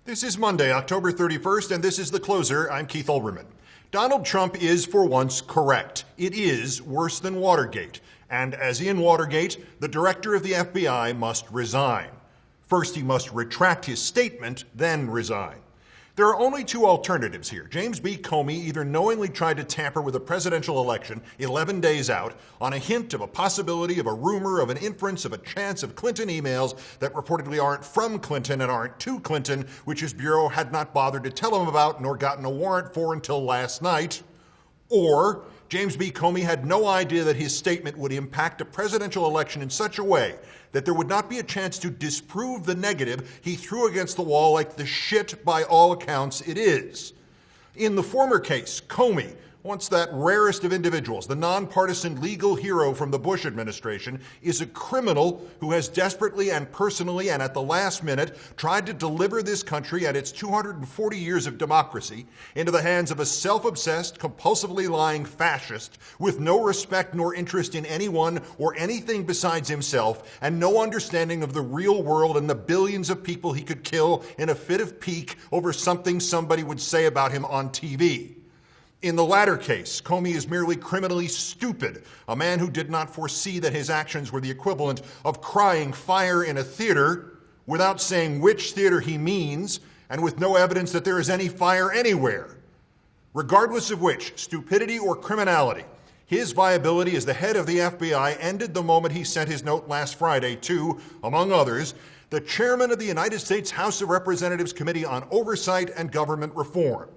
This is Monday, October 31st, and this is The Closer. I'm Keith Olbermann. Donald Trump is, for once, correct. It is worse than Watergate. And as in Watergate, the director of the FBI must resign. First, he must retract his statement, then resign. There are only two alternatives here. James B. Comey either knowingly tried to tamper with a presidential election 11 days out on a hint of a possibility of a rumor of an inference of a chance of Clinton emails that reportedly aren't from Clinton and aren't to Clinton, which his bureau had not bothered to tell him about nor gotten a warrant for until last night. Or James B. Comey had no idea that his statement would impact a presidential election in such a way that there would not be a chance to disprove the negative he threw against the wall like the shit, by all accounts, it is. In the former case, Comey, once that rarest of individuals, the nonpartisan legal hero from the Bush administration, is a criminal who has desperately and personally and at the last minute tried to deliver this country and its 240 years of democracy into the hands of a self-obsessed, compulsively lying fascist with no respect nor interest in anyone or anything besides himself and no understanding of the real world and the billions of people he could kill in a fit of pique over something somebody would say about him on TV. In the latter case, Comey is merely criminally stupid, a man who did not foresee that his actions were the equivalent of crying fire in a theater without saying which theater he means and with no evidence that there is any fire anywhere. Regardless of which, stupidity or criminality, his viability as the head of the FBI ended the moment he sent his note last Friday to, among others, the chairman of the United States House of Representatives Committee on Oversight and Government Reform,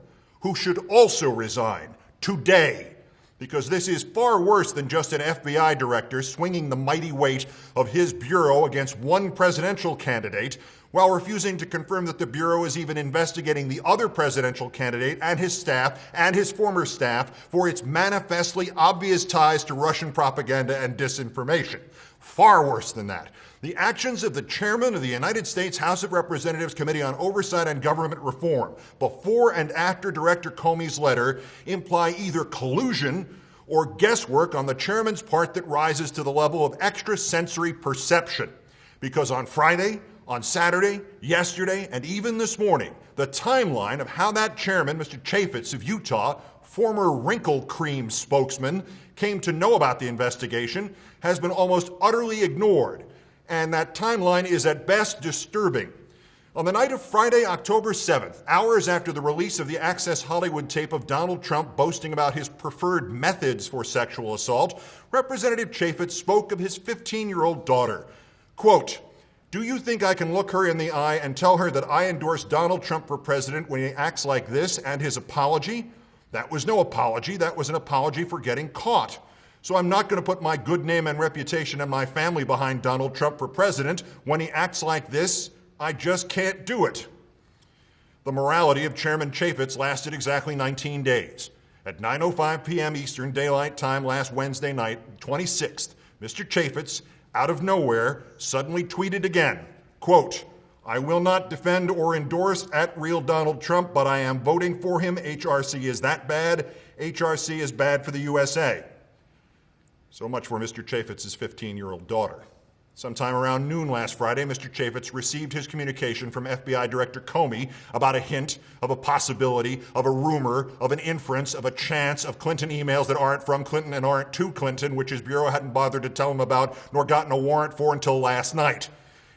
who should also resign today, because this is far worse than just an FBI director swinging the mighty weight of his bureau against one presidential candidate while refusing to confirm that the bureau is even investigating the other presidential candidate and his staff and his former staff for its manifestly obvious ties to Russian propaganda and disinformation. Far worse than that. The actions of the chairman of the United States House of Representatives Committee on Oversight and Government Reform before and after Director Comey's letter imply either collusion or guesswork on the chairman's part that rises to the level of extrasensory perception. Because on Friday, on Saturday, yesterday, and even this morning, the timeline of how that chairman, Mr. Chaffetz of Utah, former wrinkle cream spokesman, came to know about the investigation has been almost utterly ignored. And that timeline is at best disturbing. On the night of Friday, October 7th, hours after the release of the Access Hollywood tape of Donald Trump boasting about his preferred methods for sexual assault, Representative Chaffetz spoke of his 15-year-old daughter. Quote, "Do you think I can look her in the eye and tell her that I endorse Donald Trump for president when he acts like this and his apology? That was no apology. That was an apology for getting caught. So I'm not going to put my good name and reputation and my family behind Donald Trump for president when he acts like this. I just can't do it." The morality of Chairman Chaffetz lasted exactly 19 days. At 9:05 p.m. Eastern Daylight Time last Wednesday night, 26th, Mr. Chaffetz, out of nowhere, suddenly tweeted again, quote, "I will not defend or endorse @real Donald Trump, but I am voting for him. HRC is that bad. HRC is bad for the USA." So much for Mr. Chaffetz's 15-year-old daughter. Sometime around noon last Friday, Mr. Chaffetz received his communication from FBI Director Comey about a hint of a possibility, of a rumor, of an inference, of a chance of Clinton emails that aren't from Clinton and aren't to Clinton, which his bureau hadn't bothered to tell him about nor gotten a warrant for until last night.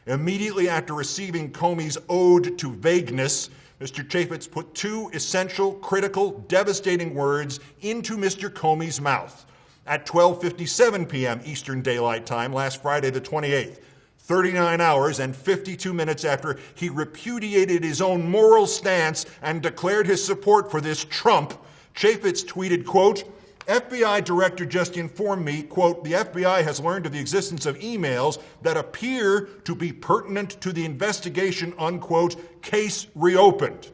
Immediately after receiving Comey's ode to vagueness, Mr. Chaffetz put two essential, critical, devastating words into Mr. Comey's mouth. At 12:57 p.m. Eastern Daylight Time last Friday the 28th, 39 hours and 52 minutes after he repudiated his own moral stance and declared his support for this Trump, Chaffetz tweeted, quote, "FBI director just informed me, quote, the FBI has learned of the existence of emails that appear to be pertinent to the investigation, unquote, case reopened."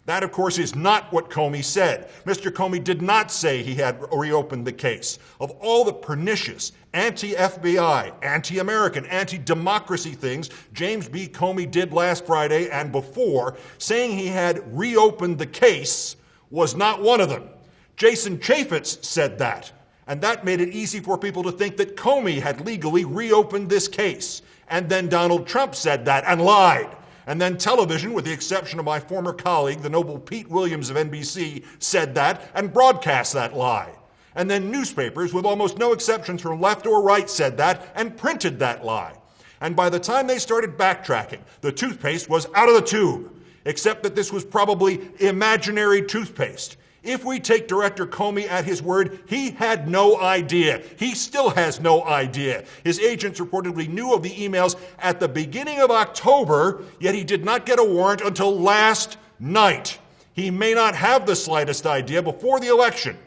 That, of course, is not what Comey said. Mr. Comey did not say he had reopened the case. Of all the pernicious, anti-FBI, anti-American, anti-democracy things James B. Comey did last Friday and before, saying he had reopened the case was not one of them. Jason Chaffetz said that, and that made it easy for people to think that Comey had legally reopened this case. And then Donald Trump said that and lied. And then television, with the exception of my former colleague, the noble Pete Williams of NBC, said that and broadcast that lie. And then newspapers, with almost no exceptions from left or right, said that and printed that lie. And by the time they started backtracking, the toothpaste was out of the tube, except that this was probably imaginary toothpaste. If we take Director Comey at his word, he had no idea. He still has no idea. His agents reportedly knew of the emails at the beginning of October, yet he did not get a warrant until last night. He may not have the slightest idea before the election,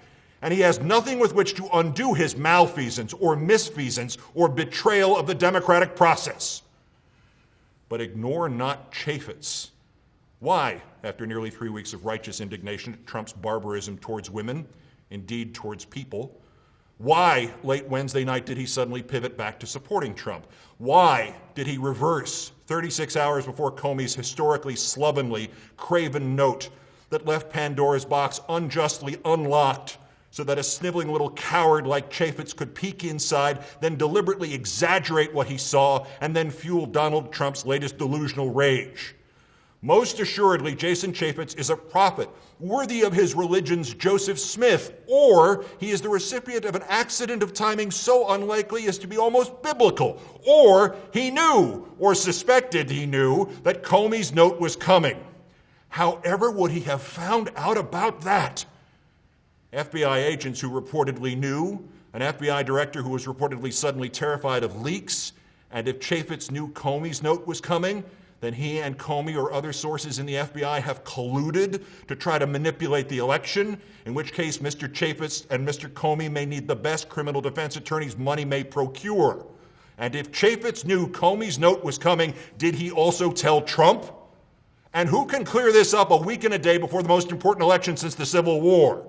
and he has nothing with which to undo his malfeasance or misfeasance or betrayal of the democratic process. But ignore not Chaffetz. Why, after nearly 3 weeks of righteous indignation at Trump's barbarism towards women, indeed towards people, why late Wednesday night did he suddenly pivot back to supporting Trump? Why did he reverse 36 hours before Comey's historically slovenly, craven note that left Pandora's box unjustly unlocked so that a sniveling little coward like Chaffetz could peek inside, then deliberately exaggerate what he saw, and then fuel Donald Trump's latest delusional rage? Most assuredly, Jason Chaffetz is a prophet worthy of his religion's Joseph Smith, or he is the recipient of an accident of timing so unlikely as to be almost biblical, or he knew or suspected he knew that Comey's note was coming. However would he have found out about that? FBI agents who reportedly knew, an FBI director who was reportedly suddenly terrified of leaks, and if Chaffetz knew Comey's note was coming, then he and Comey or other sources in the FBI have colluded to try to manipulate the election, in which case Mr. Chaffetz and Mr. Comey may need the best criminal defense attorneys money may procure. And if Chaffetz knew Comey's note was coming, did he also tell Trump? And who can clear this up a week and a day before the most important election since the Civil War?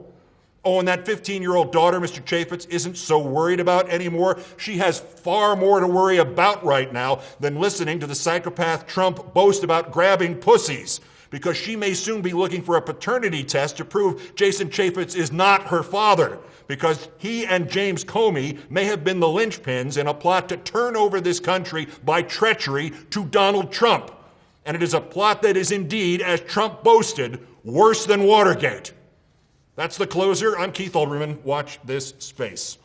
Oh, and that 15-year-old daughter, Mr. Chaffetz, isn't so worried about anymore. She has far more to worry about right now than listening to the psychopath Trump boast about grabbing pussies, because she may soon be looking for a paternity test to prove Jason Chaffetz is not her father, because he and James Comey may have been the linchpins in a plot to turn over this country by treachery to Donald Trump. And it is a plot that is indeed, as Trump boasted, worse than Watergate. That's The Closer. I'm Keith Olbermann. Watch this space.